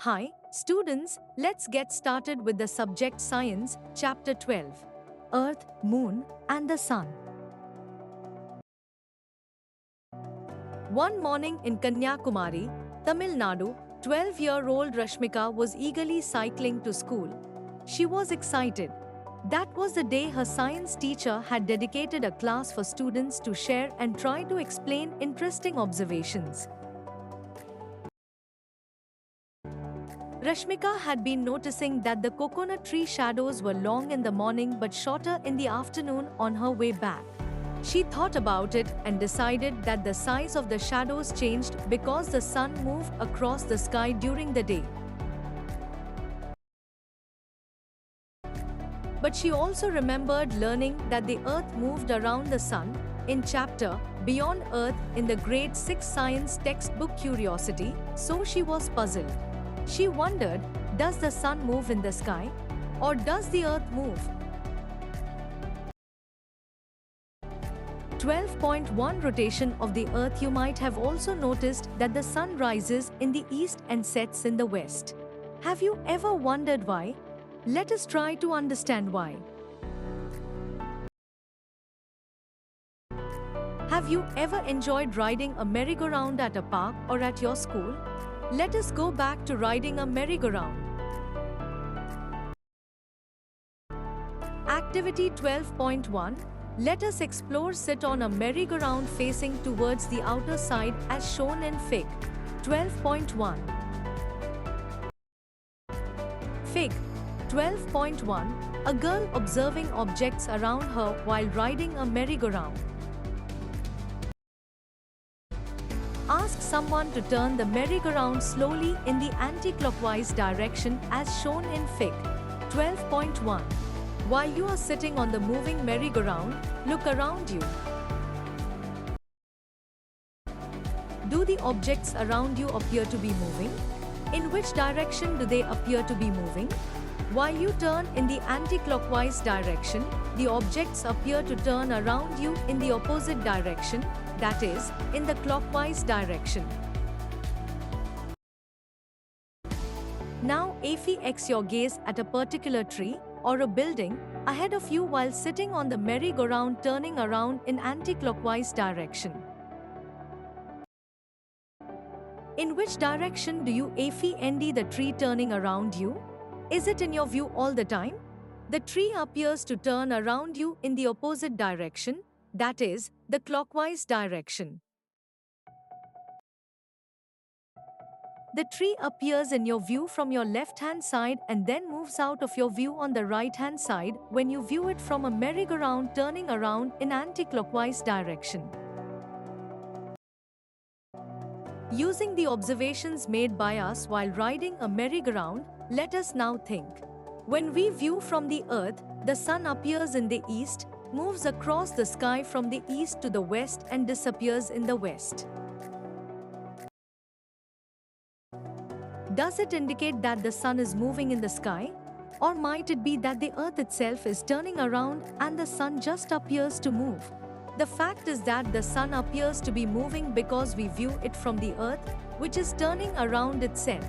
Hi, students, let's get started with the subject Science, Chapter 12 Earth, Moon, and the Sun. One morning in Kanyakumari, Tamil Nadu, 12-year-old Rashmika was eagerly cycling to school. She was excited. That was the day her science teacher had dedicated a class for students to share and try to explain interesting observations. Rashmika had been noticing that the coconut tree shadows were long in the morning but shorter in the afternoon on her way back. She thought about it and decided that the size of the shadows changed because the sun moved across the sky during the day. But she also remembered learning that the earth moved around the sun in chapter Beyond Earth in the grade 6 science textbook Curiosity, so she was puzzled. She wondered, does the sun move in the sky? Or does the earth move? 12.1 Rotation of the earth. You might have also noticed that the sun rises in the east and sets in the west. Have you ever wondered why? Let us try to understand why. Have you ever enjoyed riding a merry-go-round at a park or at your school? Let us go back to riding a merry-go-round. Activity 12.1. Let us explore. Sit on a merry-go-round facing towards the outer side as shown in Fig. 12.1. Fig. 12.1. A girl observing objects around her while riding a merry-go-round. Ask someone to turn the merry-go-round slowly in the anti-clockwise direction as shown in Fig. 12.1. While you are sitting on the moving merry-go-round, look around you. Do the objects around you appear to be moving? In which direction do they appear to be moving? While you turn in the anti-clockwise direction, the objects appear to turn around you in the opposite direction, that is, in the clockwise direction. Now, fix your gaze at a particular tree or a building ahead of you while sitting on the merry-go-round turning around in anti-clockwise direction. In which direction do you find the tree turning around you? Is it in your view all the time? The tree appears to turn around you in the opposite direction, that is, the clockwise direction. The tree appears in your view from your left-hand side and then moves out of your view on the right-hand side when you view it from a merry-go-round turning around in anti-clockwise direction. Using the observations made by us while riding a merry-go-round, let us now think. When we view from the earth, the sun appears in the east, moves across the sky from the east to the west and disappears in the west. Does it indicate that the sun is moving in the sky? Or might it be that the earth itself is turning around and the sun just appears to move? The fact is that the sun appears to be moving because we view it from the earth, which is turning around itself.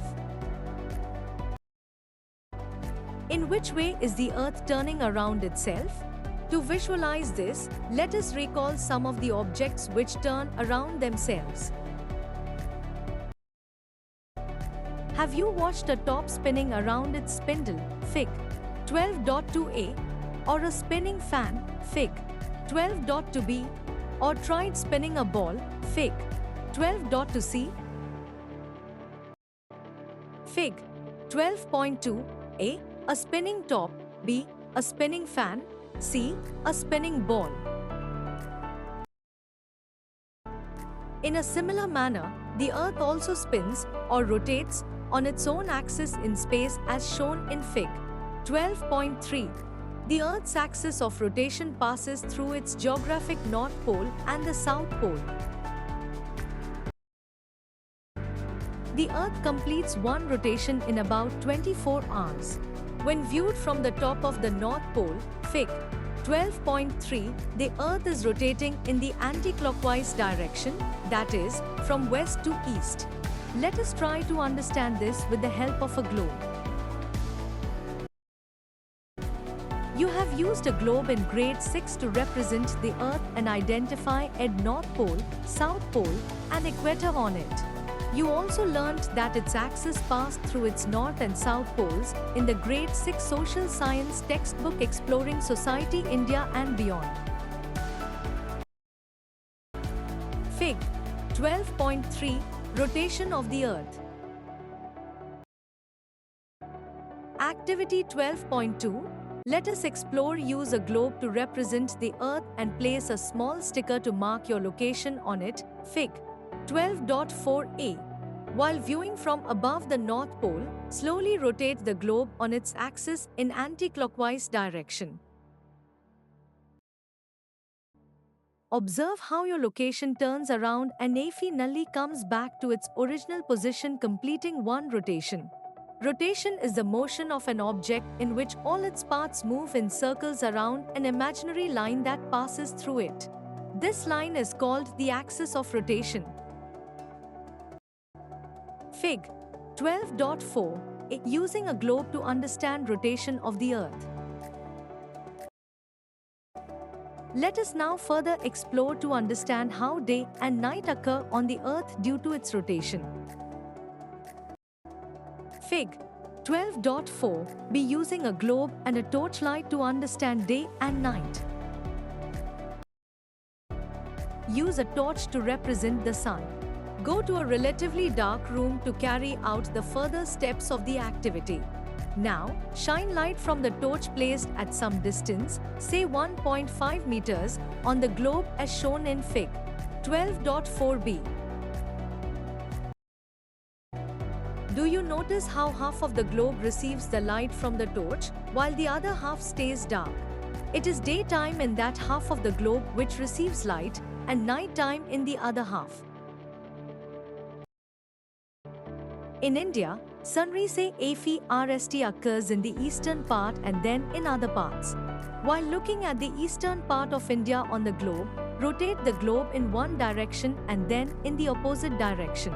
In which way is the earth turning around itself? To visualize this, let us recall some of the objects which turn around themselves. Have you watched a top spinning around its spindle, Fig. 12.2a, or a spinning fan, Fig. 12.2b, or tried spinning a ball, Fig. 12.2c? Fig. 12.2a, a spinning top, B, a spinning fan, C, a spinning ball. In a similar manner, the earth also spins, or rotates, on its own axis in space as shown in Fig. 12.3. The Earth's axis of rotation passes through its geographic North Pole and the South Pole. The Earth completes one rotation in about 24 hours. When viewed from the top of the North Pole, Fig. 12.3, the Earth is rotating in the anti-clockwise direction, that is, from west to east. Let us try to understand this with the help of a globe. You have used a globe in grade 6 to represent the Earth and identify a North Pole, South Pole, and equator on it. You also learnt that its axis passed through its north and south poles in the grade 6 social science textbook Exploring Society India and Beyond. Fig. 12.3 Rotation of the Earth. Activity 12.2 Let us explore. Use a globe to represent the Earth and place a small sticker to mark your location on it. Fig. 12.4a While viewing from above the North Pole, slowly rotate the globe on its axis in anti-clockwise direction. Observe how your location turns around and finally comes back to its original position, completing one rotation. Rotation is the motion of an object in which all its parts move in circles around an imaginary line that passes through it. This line is called the axis of rotation. Fig. 12.4 Using a globe to understand rotation of the Earth. Let us now further explore to understand how day and night occur on the Earth due to its rotation. Fig. 12.4 Be using a globe and a torchlight to understand day and night. Use a torch to represent the sun. Go to a relatively dark room to carry out the further steps of the activity. Now, shine light from the torch placed at some distance, say 1.5 meters, on the globe as shown in Fig. 12.4b. Do you notice how half of the globe receives the light from the torch, while the other half stays dark? It is daytime in that half of the globe which receives light, and nighttime in the other half. In India, sunrise AFRST occurs in the eastern part and then in other parts. While looking at the eastern part of India on the globe, rotate the globe in one direction and then in the opposite direction.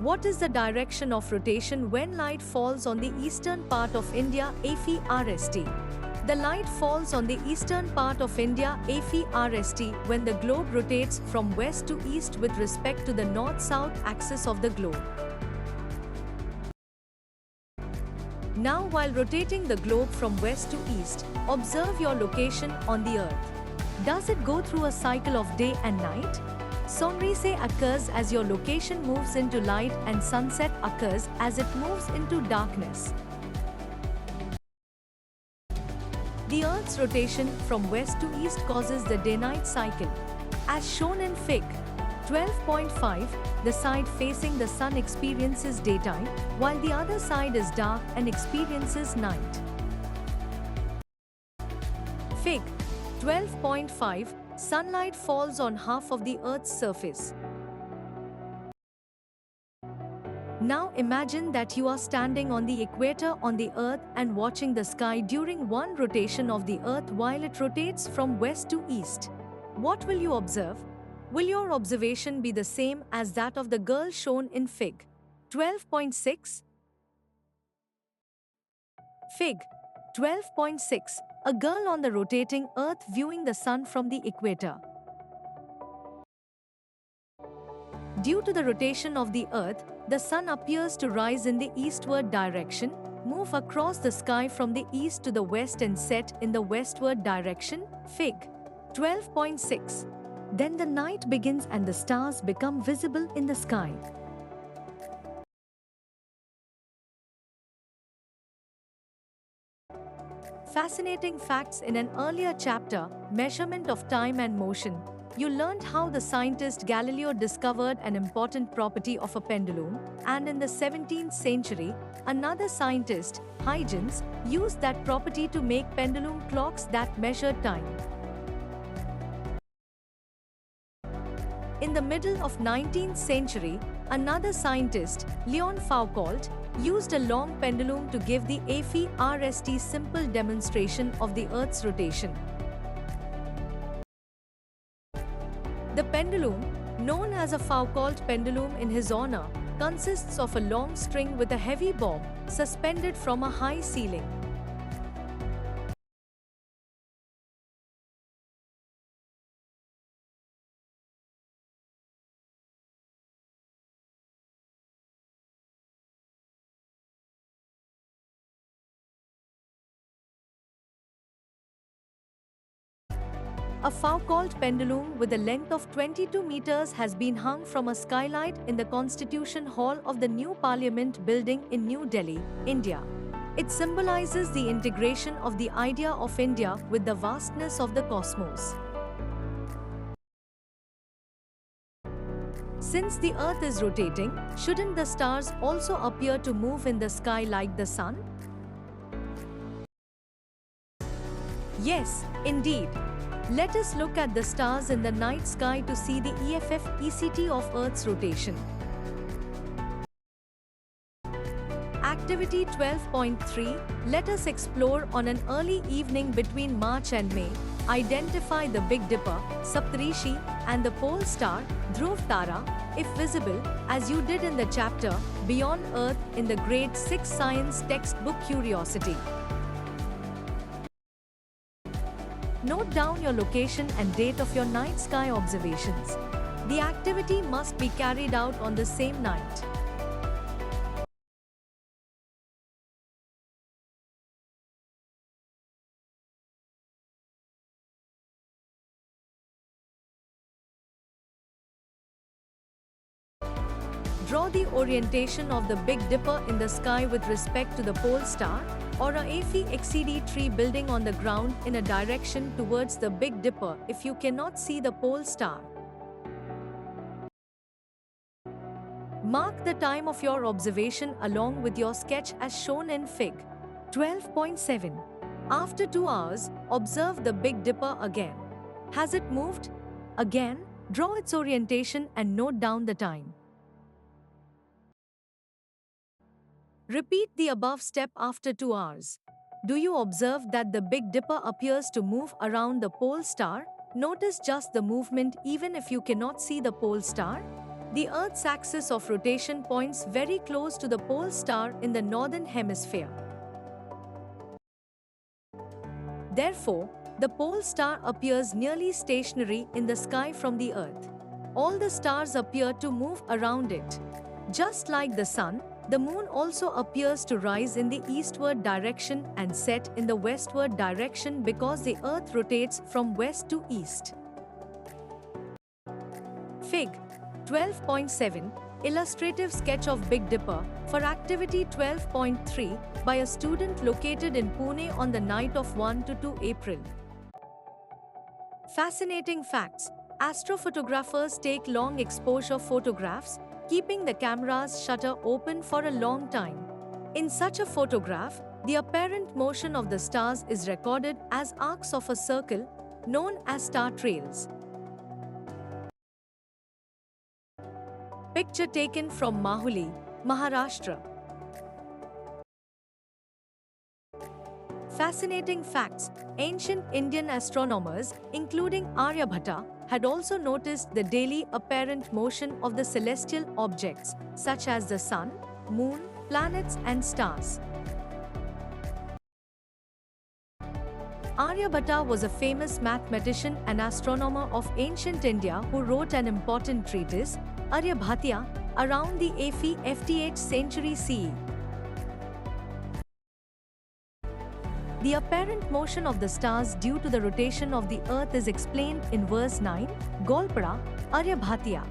What is the direction of rotation when light falls on the eastern part of India AFRST? The light falls on the eastern part of India AFRST when the globe rotates from west to east with respect to the north-south axis of the globe. Now, while rotating the globe from west to east, observe your location on the Earth. Does it go through a cycle of day and night? Sunrise occurs as your location moves into light and sunset occurs as it moves into darkness. The Earth's rotation from west to east causes the day-night cycle. As shown in Fig. 12.5, the side facing the sun experiences daytime, while the other side is dark and experiences night. Fig. 12.5, sunlight falls on half of the Earth's surface. Now imagine that you are standing on the equator on the Earth and watching the sky during one rotation of the Earth while it rotates from west to east. What will you observe? Will your observation be the same as that of the girl shown in Fig. 12.6? Fig. 12.6, a girl on the rotating Earth viewing the sun from the equator. Due to the rotation of the Earth, the sun appears to rise in the eastward direction, move across the sky from the east to the west and set in the westward direction. Fig. 12.6. Then the night begins and the stars become visible in the sky. Fascinating facts. In an earlier chapter, Measurement of Time and Motion, you learned how the scientist Galileo discovered an important property of a pendulum, and in the 17th century, another scientist, Huygens, used that property to make pendulum clocks that measured time. In the middle of 19th century, another scientist, Leon Foucault, used a long pendulum to give the AFRST simple demonstration of the Earth's rotation. The pendulum, known as a Foucault pendulum in his honor, consists of a long string with a heavy bob suspended from a high ceiling. A Foucault pendulum with a length of 22 meters has been hung from a skylight in the Constitution Hall of the new Parliament building in New Delhi, India. It symbolizes the integration of the idea of India with the vastness of the cosmos. Since the Earth is rotating, shouldn't the stars also appear to move in the sky like the sun? Yes, indeed. Let us look at the stars in the night sky to see the EFF-ECT of Earth's rotation. Activity 12.3. Let us explore on an early evening between March and May. Identify the Big Dipper, Saptarishi, and the pole star, Dhruv Tara, if visible, as you did in the chapter, Beyond Earth in the Grade 6 Science textbook Curiosity. Note down your location and date of your night sky observations. The activity must be carried out on the same night. Draw the orientation of the Big Dipper in the sky with respect to the pole star, or a AFI-XCD tree building on the ground in a direction towards the Big Dipper if you cannot see the pole star. Mark the time of your observation along with your sketch as shown in Fig. 12.7. After 2 hours, observe the Big Dipper again. Has it moved? Again, draw its orientation and note down the time. Repeat the above step after 2 hours. Do you observe that the Big Dipper appears to move around the pole star? Notice just the movement even if you cannot see the pole star. The Earth's axis of rotation points very close to the pole star in the northern hemisphere. Therefore, the pole star appears nearly stationary in the sky from the Earth. All the stars appear to move around it. Just like the Sun, the Moon also appears to rise in the eastward direction and set in the westward direction because the Earth rotates from west to east. Fig. 12.7. Illustrative sketch of Big Dipper for activity 12.3 by a student located in Pune on the night of 1 to 2 April. Fascinating facts. Astrophotographers take long exposure photographs, keeping the camera's shutter open for a long time. In such a photograph, the apparent motion of the stars is recorded as arcs of a circle, known as star trails. Picture taken from Mahuli, Maharashtra. Fascinating facts. Ancient Indian astronomers, including Aryabhatta, had also noticed the daily apparent motion of the celestial objects, such as the sun, moon, planets, and stars. Aryabhatta was a famous mathematician and astronomer of ancient India who wrote an important treatise, Aryabhatya, around the FT8th century CE. The apparent motion of the stars due to the rotation of the Earth is explained in verse 9, Golpada, Aryabhatya.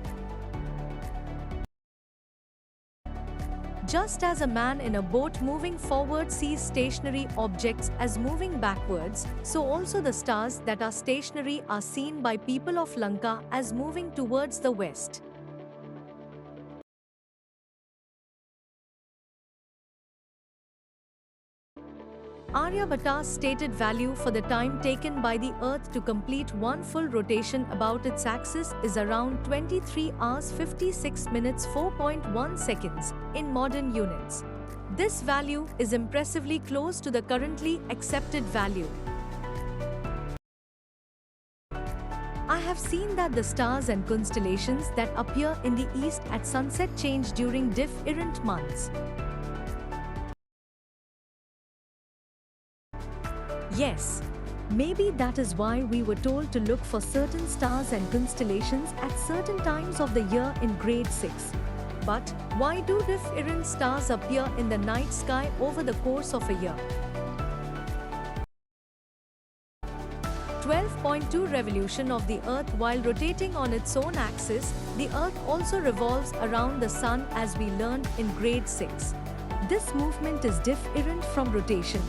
Just as a man in a boat moving forward sees stationary objects as moving backwards, so also the stars that are stationary are seen by people of Lanka as moving towards the west. Aryabhatta's stated value for the time taken by the Earth to complete one full rotation about its axis is around 23 hours 56 minutes 4.1 seconds in modern units. This value is impressively close to the currently accepted value. I have have seen that the stars and constellations that appear in the east at sunset change during different months. Yes, maybe that is why we were told to look for certain stars and constellations at certain times of the year in grade 6. But why do different stars appear in the night sky over the course of a year? 12.2 Revolution of the Earth. While rotating on its own axis, the Earth also revolves around the Sun, as we learned in grade 6. This movement is different from rotation.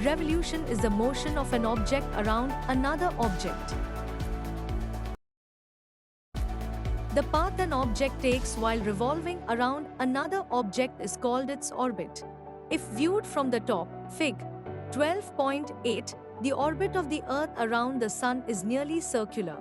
Revolution is the motion of an object around another object. The path an object takes while revolving around another object is called its orbit. If viewed from the top, Fig. 12.8, the orbit of the Earth around the Sun is nearly circular.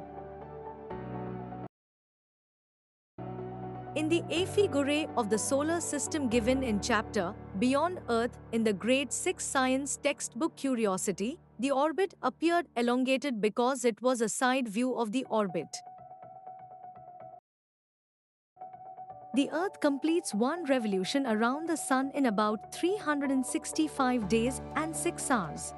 In the figure of the solar system given in chapter Beyond Earth in the grade 6 science textbook Curiosity, the orbit appeared elongated because it was a side view of the orbit. The Earth completes one revolution around the Sun in about 365 days and 6 hours.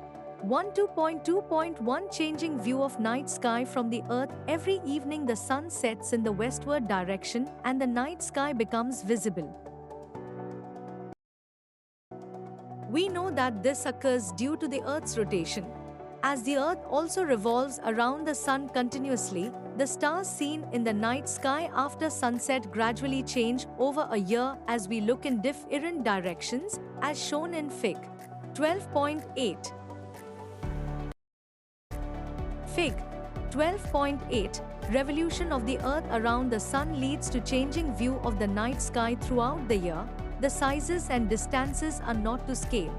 12.2.1 Changing view of night sky from the Earth. Every evening the Sun sets in the westward direction and the night sky becomes visible. We know that this occurs due to the Earth's rotation. As the Earth also revolves around the Sun continuously, the stars seen in the night sky after sunset gradually change over a year as we look in different directions, as shown in Fig. 12.8. Fig. 12.8. Revolution of the Earth around the Sun leads to changing view of the night sky throughout the year. The sizes and distances are not to scale.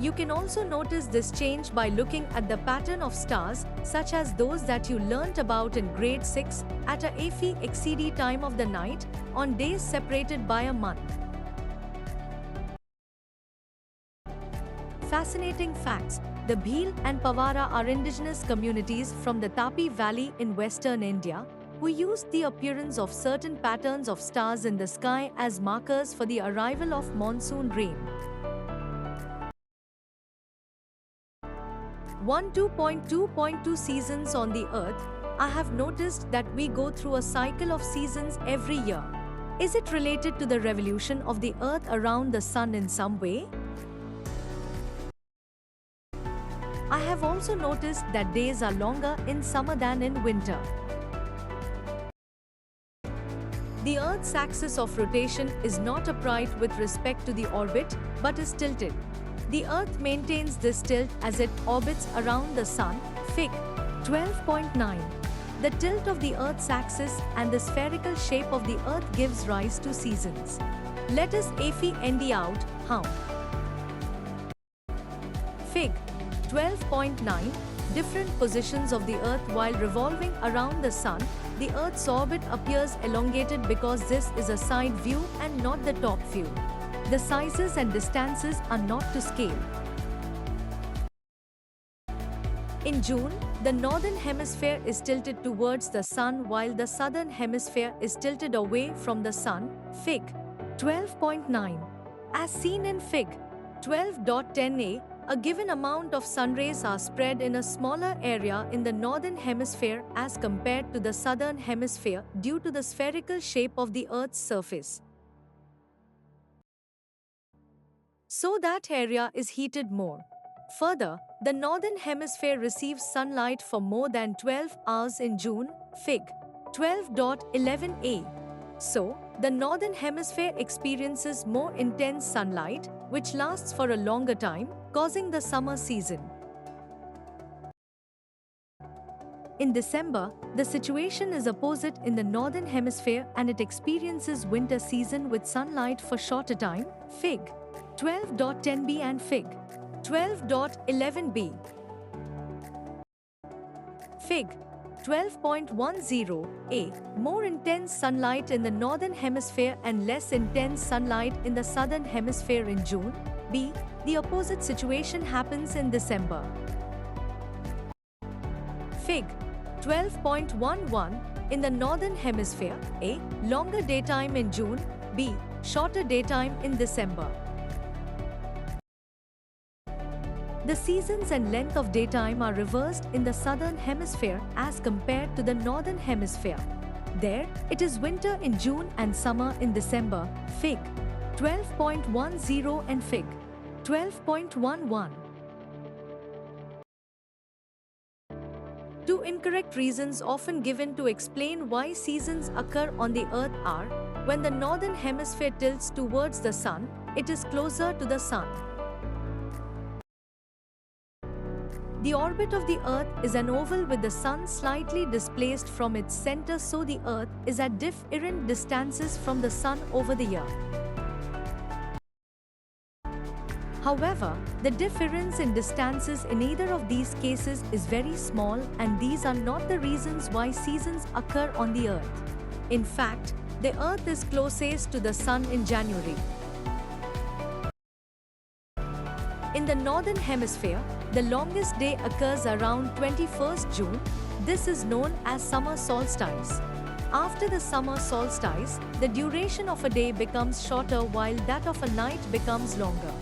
You can also notice this change by looking at the pattern of stars, such as those that you learnt about in grade 6, at a FEXCD time of the night, on days separated by a month. Fascinating facts. The Bhil and Pawara are indigenous communities from the Tapi Valley in western India, who used the appearance of certain patterns of stars in the sky as markers for the arrival of monsoon rain. 12.2.2 Seasons on the Earth. I have noticed that we go through a cycle of seasons every year. Is it related to the revolution of the Earth around the Sun in some way? I have also noticed that days are longer in summer than in winter. The Earth's axis of rotation is not upright with respect to the orbit, but is tilted. The Earth maintains this tilt as it orbits around the Sun. Fig. 12.9. The tilt of the Earth's axis and the spherical shape of the Earth gives rise to seasons. Let us find out how. Fig. 12.9. Different positions of the Earth while revolving around the Sun. The Earth's orbit appears elongated because this is a side view and not the top view. The sizes and distances are not to scale. In June, the northern hemisphere is tilted towards the Sun while the southern hemisphere is tilted away from the Sun. Fig. 12.9. As seen in Fig. 12.10a, a given amount of sunrays are spread in a smaller area in the northern hemisphere as compared to the southern hemisphere due to the spherical shape of the Earth's surface. So that area is heated more. Further, the northern hemisphere receives sunlight for more than 12 hours in June. Fig. 12.11a. So, the northern hemisphere experiences more intense sunlight, which lasts for a longer time, causing the summer season. In December, the situation is opposite in the northern hemisphere and it experiences winter season with sunlight for shorter time. Fig. 12.10b and Fig. 12.11b. Fig. 12.10a. More intense sunlight in the northern hemisphere and less intense sunlight in the southern hemisphere in June. B. The opposite situation happens in December. Fig. 12.11. In the Northern Hemisphere, A. Longer daytime in June, B. Shorter daytime in December. The seasons and length of daytime are reversed in the Southern Hemisphere as compared to the Northern Hemisphere. There, it is winter in June and summer in December. Fig. 12.10 and Fig. 12.11. Two incorrect reasons often given to explain why seasons occur on the Earth are: when the Northern Hemisphere tilts towards the Sun, it is closer to the Sun. The orbit of the Earth is an oval with the Sun slightly displaced from its center, so the Earth is at different distances from the Sun over the year. However, the difference in distances in either of these cases is very small, and these are not the reasons why seasons occur on the Earth. In fact, the Earth is closest to the Sun in January. In the Northern Hemisphere, the longest day occurs around 21st June. This is known as summer solstice. After the summer solstice, the duration of a day becomes shorter while that of a night becomes longer.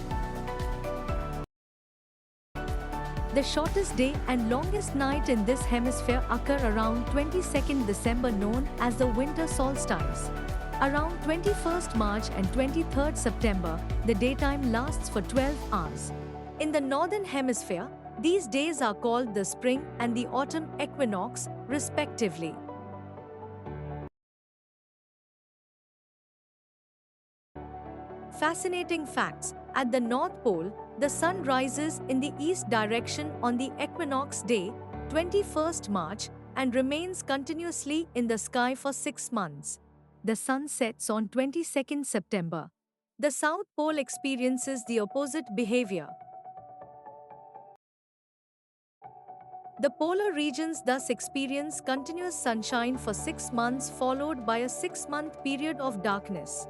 The shortest day and longest night in this hemisphere occur around 22nd December, known as the winter solstice. Around 21st March and 23rd September, the daytime lasts for 12 hours. In the Northern Hemisphere, these days are called the spring and the autumn equinox, respectively. Fascinating facts: at the North Pole, the Sun rises in the east direction on the equinox day, 21st March, and remains continuously in the sky for 6 months. The Sun sets on 22nd September. The South Pole experiences the opposite behavior. The polar regions thus experience continuous sunshine for 6 months, followed by a 6-month period of darkness.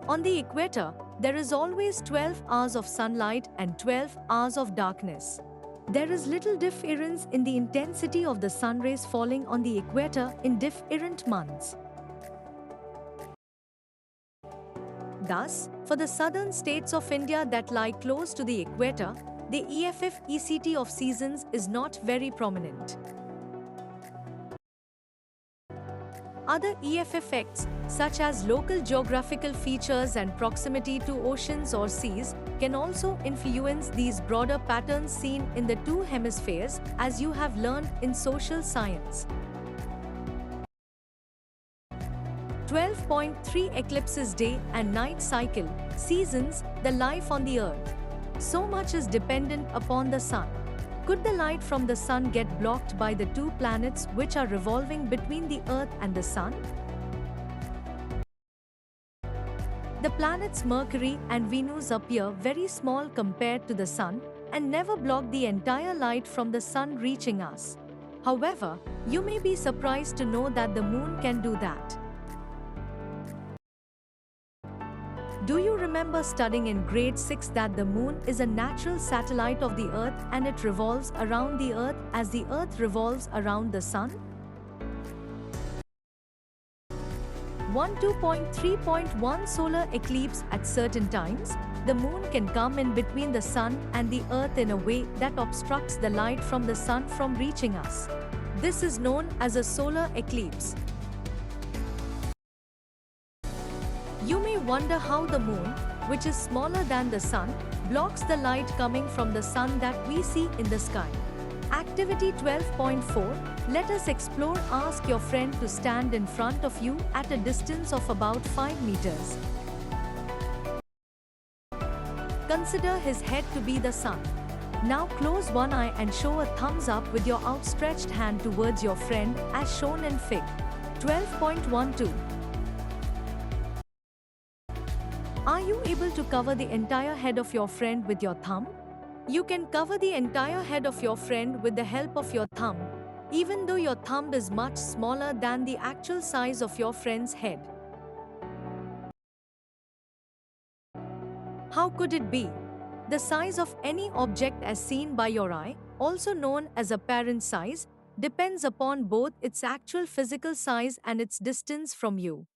On the equator, there is always 12 hours of sunlight and 12 hours of darkness. There is little difference in the intensity of the sun rays falling on the equator in different months. Thus, for the southern states of India that lie close to the equator, the EFF-ECT of seasons is not very prominent. Other EF effects, such as local geographical features and proximity to oceans or seas, can also influence these broader patterns seen in the two hemispheres, as you have learned in social science. 12.3 Eclipses: Day and Night Cycle, Seasons, the life on the Earth. So much is dependent upon the Sun. Could the light from the Sun get blocked by the two planets which are revolving between the Earth and the Sun? The planets Mercury and Venus appear very small compared to the Sun and never block the entire light from the Sun reaching us. However, you may be surprised to know that the Moon can do that. Do you remember studying in grade 6 that the Moon is a natural satellite of the Earth and it revolves around the Earth as the Earth revolves around the Sun? 12.3.1 Solar eclipse: at certain times, the Moon can come in between the Sun and the Earth in a way that obstructs the light from the Sun from reaching us. This is known as a solar eclipse. You may wonder how the Moon, which is smaller than the Sun, blocks the light coming from the Sun that we see in the sky. Activity 12.4. Let us explore. Ask your friend to stand in front of you at a distance of about 5 meters. Consider his head to be the Sun. Now close one eye and show a thumbs up with your outstretched hand towards your friend, as shown in Fig. 12.12. Are you able to cover the entire head of your friend with your thumb? You can cover the entire head of your friend with the help of your thumb, even though your thumb is much smaller than the actual size of your friend's head. How could it be? The size of any object as seen by your eye, also known as apparent size, depends upon both its actual physical size and its distance from you.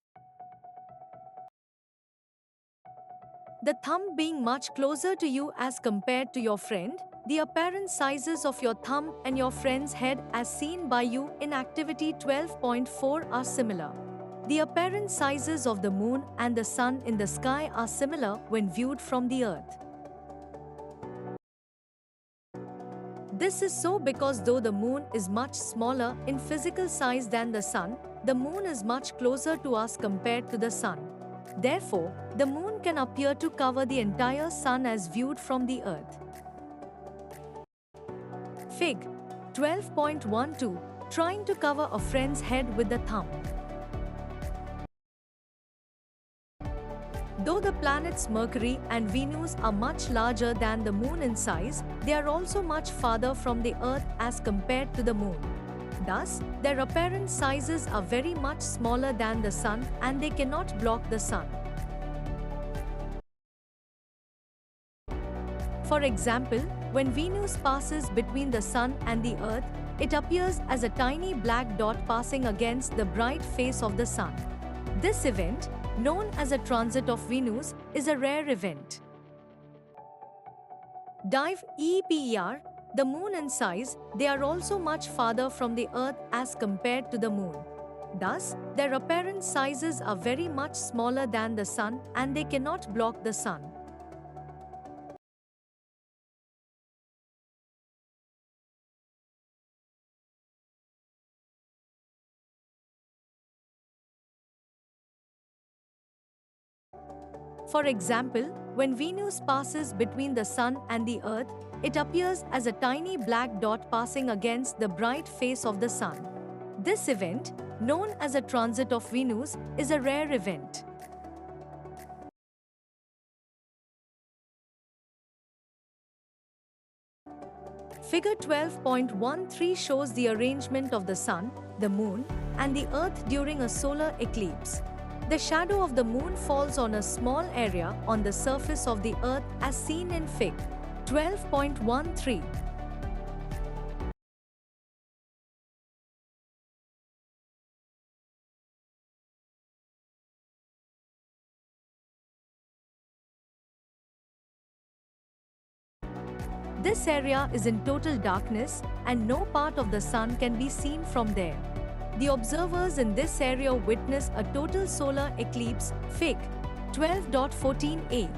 The thumb being much closer to you as compared to your friend, the apparent sizes of your thumb and your friend's head as seen by you in activity 12.4 are similar. The apparent sizes of the moon and the sun in the sky are similar when viewed from the earth. This is so because though the moon is much smaller in physical size than the sun, the moon is much closer to us compared to the sun. Therefore, the moon can appear to cover the entire sun as viewed from the earth. Fig. 12.12. Trying to cover a friend's head with the thumb. Though the planets Mercury and Venus are much larger than the moon in size, they are also much farther from the earth as compared to the moon. Thus, their apparent sizes are very much smaller than the sun and they cannot block the sun. For example, when Venus passes between the sun and the earth, it appears as a tiny black dot passing against the bright face of the sun. This event, known as a transit of Venus, is a rare event. Dive EPER, the moon in size, they are also much farther from the earth as compared to the moon. Thus, their apparent sizes are very much smaller than the sun and they cannot block the sun. For example, when Venus passes between the sun and the earth, it appears as a tiny black dot passing against the bright face of the sun. This event, known as a transit of Venus, is a rare event. Figure 12.13 shows the arrangement of the sun, the moon, and the earth during a solar eclipse. The shadow of the moon falls on a small area on the surface of the earth as seen in Fig. 12.13. This area is in total darkness and no part of the sun can be seen from there. The observers in this area witness a total solar eclipse, Fig. 12.14a.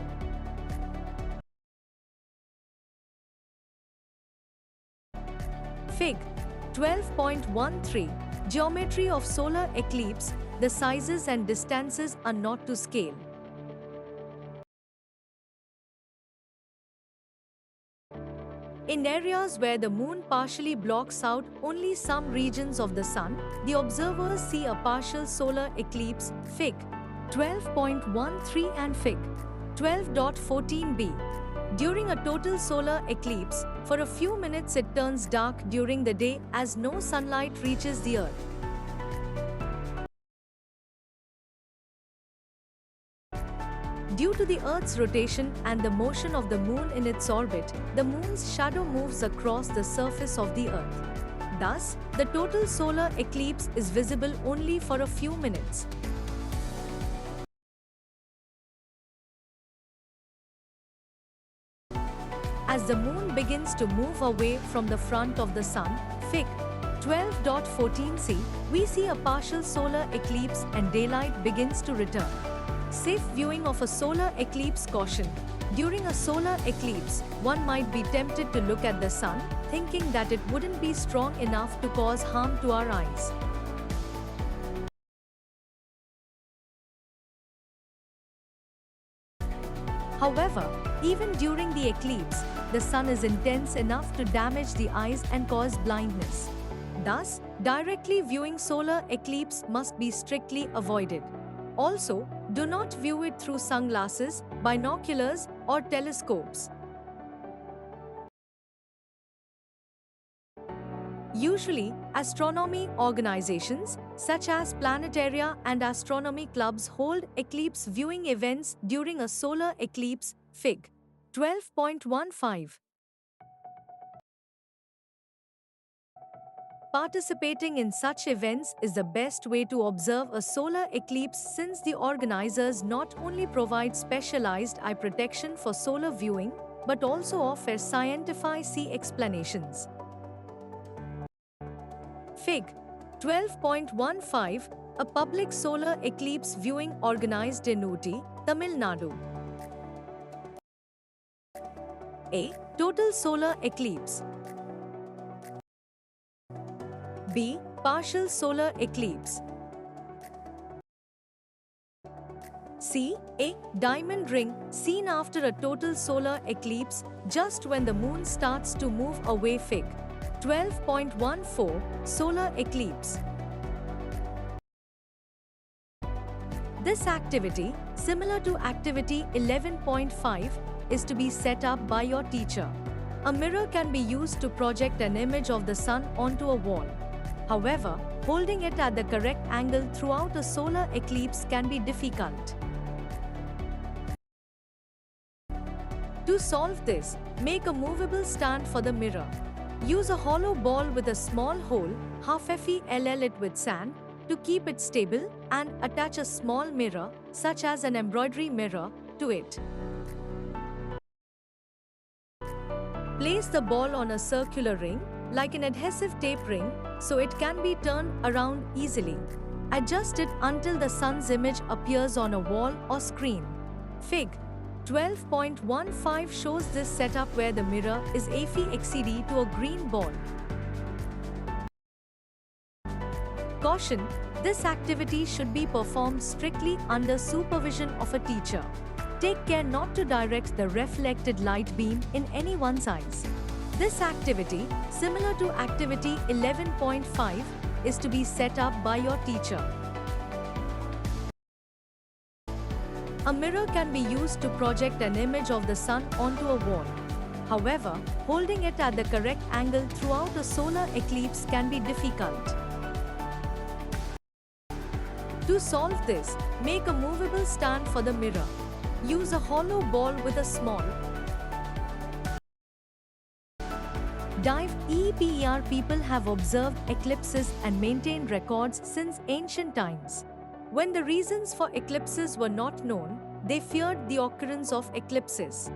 Fig. 12.13. Geometry of solar eclipse, the sizes and distances are not to scale. In areas where the moon partially blocks out only some regions of the sun, the observers see a partial solar eclipse, Fig. 12.13 and Fig. 12.14b. During a total solar eclipse, for a few minutes it turns dark during the day as no sunlight reaches the earth. Due to the Earth's rotation and the motion of the moon in its orbit, the moon's shadow moves across the surface of the Earth. Thus, the total solar eclipse is visible only for a few minutes. As the moon begins to move away from the front of the sun, Fig. 12.14c, we see a partial solar eclipse and daylight begins to return. Safe viewing of a solar eclipse caution. During a solar eclipse, one might be tempted to look at the sun, thinking that it wouldn't be strong enough to cause harm to our eyes. However, even during the eclipse, the sun is intense enough to damage the eyes and cause blindness. Thus, directly viewing solar eclipse must be strictly avoided. Also, do not view it through sunglasses, binoculars, or telescopes. Usually, astronomy organizations, such as planetaria and astronomy clubs, hold eclipse viewing events during a solar eclipse, Fig. 12.15. Participating in such events is the best way to observe a solar eclipse since the organizers not only provide specialized eye protection for solar viewing but also offer scientific explanations. Fig. 12.15, a public solar eclipse viewing organized in Ooty, Tamil Nadu. A. Total solar eclipse. B. Partial solar eclipse. C. A diamond ring seen after a total solar eclipse just when the moon starts to move away. Fig. 12.14, solar eclipse. This activity, similar to activity 11.5, is to be set up by your teacher. A mirror can be used to project an image of the sun onto a wall. However, holding it at the correct angle throughout a solar eclipse can be difficult. To solve this, make a movable stand for the mirror. Use a hollow ball with a small hole, half fill it with sand, to keep it stable, and attach a small mirror, such as an embroidery mirror, to it. Place the ball on a circular ring, like an adhesive tape ring, so it can be turned around easily. Adjust it until the sun's image appears on a wall or screen. Fig. 12.15 shows this setup where the mirror is affixed to a green ball. Caution: this activity should be performed strictly under supervision of a teacher. Take care not to direct the reflected light beam in anyone's eyes. This activity, similar to activity 11.5, is to be set up by your teacher. A mirror can be used to project an image of the sun onto a wall. However, holding it at the correct angle throughout a solar eclipse can be difficult. To solve this, make a movable stand for the mirror. Use a hollow ball with a small dive. People have observed eclipses and maintained records since ancient times. When the reasons for eclipses were not known, they feared the occurrence of eclipses.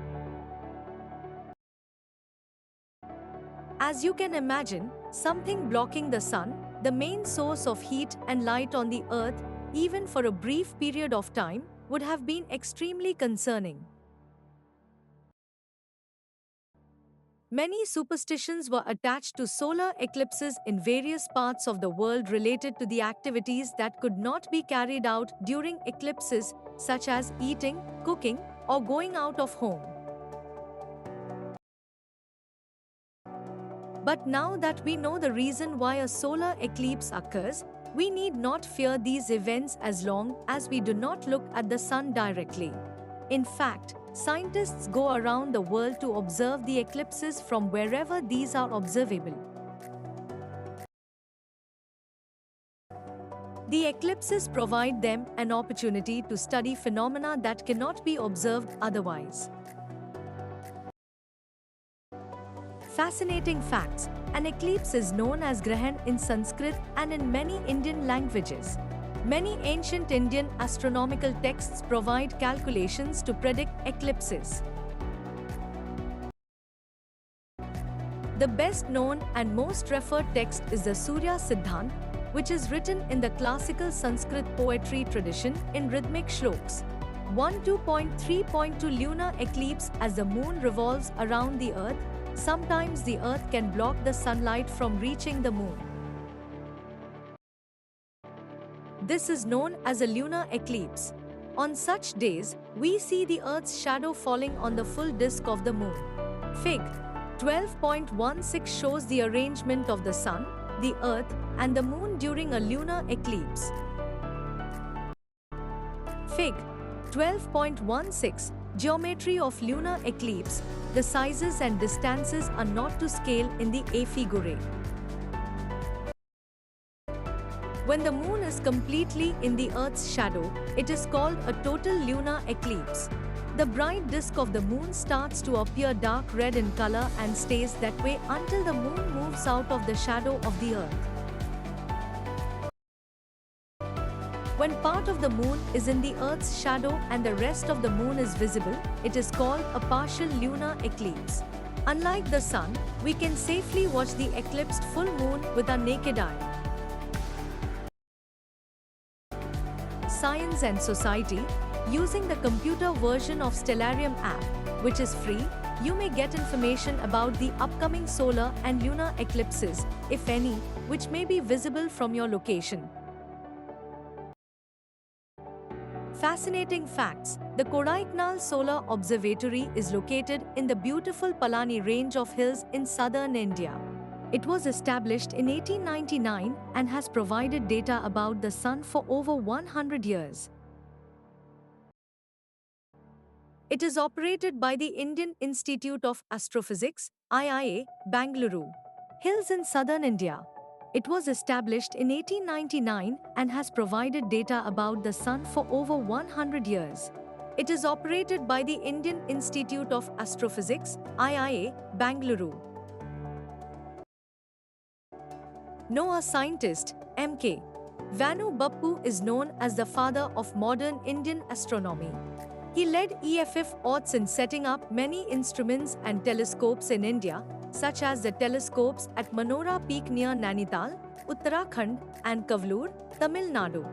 As you can imagine, something blocking the sun, the main source of heat and light on the earth, even for a brief period of time, would have been extremely concerning. Many superstitions were attached to solar eclipses in various parts of the world related to the activities that could not be carried out during eclipses, such as eating, cooking, or going out of home. But now that we know the reason why a solar eclipse occurs, we need not fear these events as long as we do not look at the sun directly. In fact, scientists go around the world to observe the eclipses from wherever these are observable. The eclipses provide them an opportunity to study phenomena that cannot be observed otherwise. Fascinating facts: an eclipse is known as Grahan in Sanskrit and in many Indian languages. Many ancient Indian astronomical texts provide calculations to predict eclipses. The best known and most referred text is the Surya Siddhant, which is written in the classical Sanskrit poetry tradition in rhythmic shloks. 1.2.3.2 Lunar eclipse. As the moon revolves around the earth, sometimes the earth can block the sunlight from reaching the moon. This is known as a lunar eclipse. On such days, we see the Earth's shadow falling on the full disk of the moon. Fig. 12.16 shows the arrangement of the Sun, the Earth, and the Moon during a lunar eclipse. Fig. 12.16, Geometry of lunar eclipse. The sizes and distances are not to scale in the A figure. When the moon is completely in the Earth's shadow, it is called a total lunar eclipse. The bright disk of the moon starts to appear dark red in color and stays that way until the moon moves out of the shadow of the earth. When part of the moon is in the earth's shadow and the rest of the moon is visible, it is called a partial lunar eclipse. Unlike the sun, we can safely watch the eclipsed full moon with our naked eye. Science and Society. Using the computer version of Stellarium app, which is free, you may get information about the upcoming solar and lunar eclipses, if any, which may be visible from your location. Fascinating facts. The Kodaikanal Solar Observatory is located in the beautiful Palani range of hills in southern India. It was established in 1899 and has provided data about the sun for over 100 years. It is operated by the Indian Institute of Astrophysics, IIA, Bangalore. Hills in southern India. It was established in 1899 and has provided data about the sun for over 100 years. It is operated by the Indian Institute of Astrophysics, IIA, Bangalore. NOAA scientist, M.K. Vanu Bappu is known as the father of modern Indian astronomy. He led EFF odds in setting up many instruments and telescopes in India, such as the telescopes at Manora Peak near Nainital, Uttarakhand, and Kavlur, Tamil Nadu.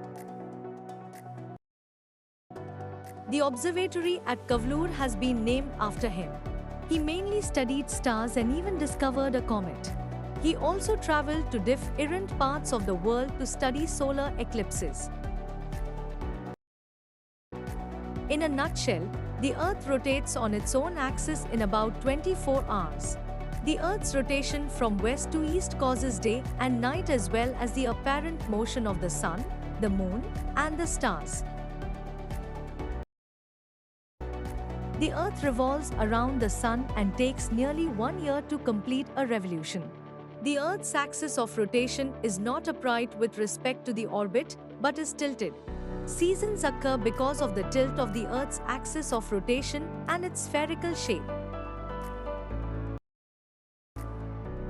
The observatory at Kavlur has been named after him. He mainly studied stars and even discovered a comet. He also traveled to different parts of the world to study solar eclipses. In a nutshell, the Earth rotates on its own axis in about 24 hours. The Earth's rotation from west to east causes day and night as well as the apparent motion of the sun, the moon, and the stars. The Earth revolves around the sun and takes nearly 1 year to complete a revolution. The Earth's axis of rotation is not upright with respect to the orbit, but is tilted. Seasons occur because of the tilt of the Earth's axis of rotation and its spherical shape.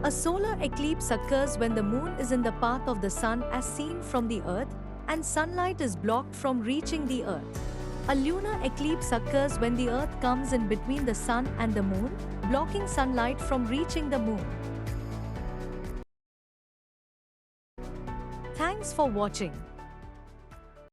A solar eclipse occurs when the moon is in the path of the sun as seen from the Earth, and sunlight is blocked from reaching the Earth. A lunar eclipse occurs when the Earth comes in between the sun and the moon, blocking sunlight from reaching the moon. Thanks for watching.